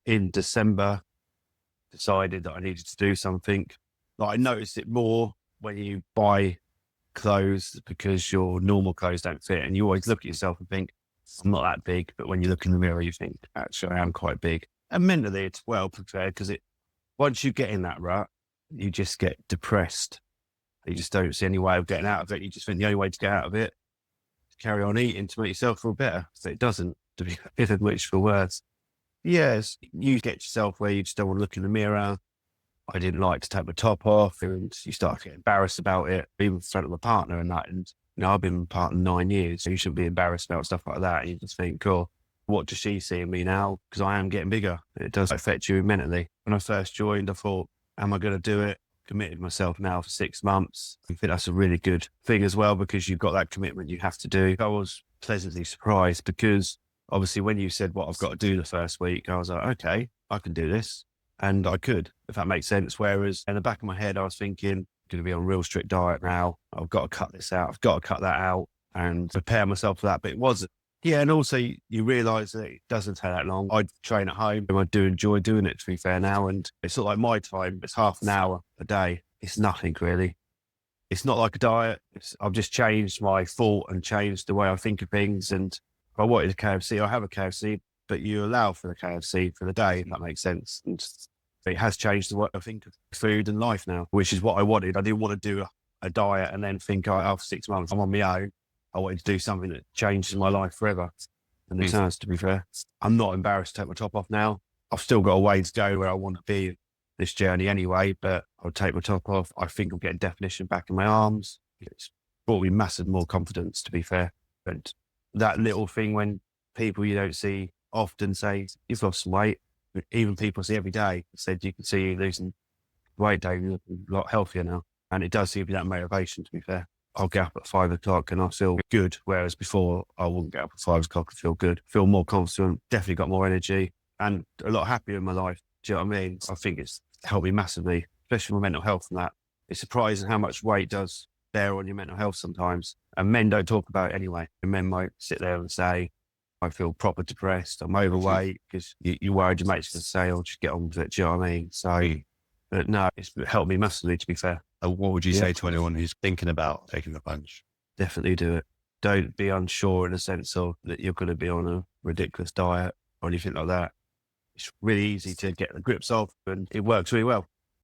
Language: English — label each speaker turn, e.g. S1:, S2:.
S1: in December, decided that I needed to do something. Like, I noticed it more when you buy clothes because your normal clothes don't fit, and you always look at yourself and think, I'm not that big. But when you look in the mirror, you think, actually, I am quite big. And mentally, it's well prepared because once you get in that rut, you just get depressed. You just don't see any way of getting out of it. You just think the only way to get out of it is carry on eating to make yourself feel better. So it doesn't, to be which for worse. Yes, you get yourself where you just don't want to look in the mirror. I didn't like to take my top off, and you start to get embarrassed about it, even in front of a partner and that. And I've been with a partner 9 years, so you shouldn't be embarrassed about stuff like that. And you just think, cool, what does she see in me now? Because I am getting bigger. It does affect you mentally. When I first joined, I thought, am I going to do it? Committed myself now for 6 months. I think that's a really good thing as well, because you've got that commitment you have to do. I was pleasantly surprised because obviously when you said what I've got to do the first week, I was like, okay, I can do this. And I could, if that makes sense. Whereas in the back of my head, I was thinking, I'm going to be on a real strict diet now. I've got to cut this out. I've got to cut that out and prepare myself for that. But it wasn't. Yeah. And also you realise that it doesn't take that long. I train at home and I do enjoy doing it, to be fair now. And it's sort of like my time. It's half an hour a day. It's nothing really. It's not like a diet. I've just changed my thought and changed the way I think of things. And if I wanted a KFC, I have a KFC, but you allow for the KFC for the day, if that makes sense. And it has changed the way I think of food and life now, which is what I wanted. I didn't want to do a diet and then think, oh, after 6 months, I'm on my own. I wanted to do something that changes my life forever. And it has, to be fair. I'm not embarrassed to take my top off now. I've still got a way to go where I want to be this journey anyway, but I'll take my top off. I think I'm getting definition back in my arms. It's brought me massive more confidence, to be fair. And that little thing when people you don't see often say, you've lost some weight. Even people see every day said, you can see you losing weight, Dave, you're looking a lot healthier now. And it does give you that motivation, to be fair. I'll get up at 5 o'clock and I feel good. Whereas before I wouldn't get up at 5 o'clock and feel good, feel more confident, definitely got more energy and a lot happier in my life. Do you know what I mean? I think it's helped me massively, especially with mental health and that. It's surprising how much weight does bear on your mental health sometimes. And men don't talk about it anyway. And men might sit there and say, I feel proper depressed, I'm overweight, because you're worried your mate's going to say, oh, just get on with it. Do you know what I mean? So, but no, it's helped me massively, to be fair.
S2: What would you say to anyone who's thinking about taking the plunge?
S1: Definitely do it. Don't be unsure in the sense of that you're going to be on a ridiculous diet or anything like that. It's really easy to get the grips of, and it works really well.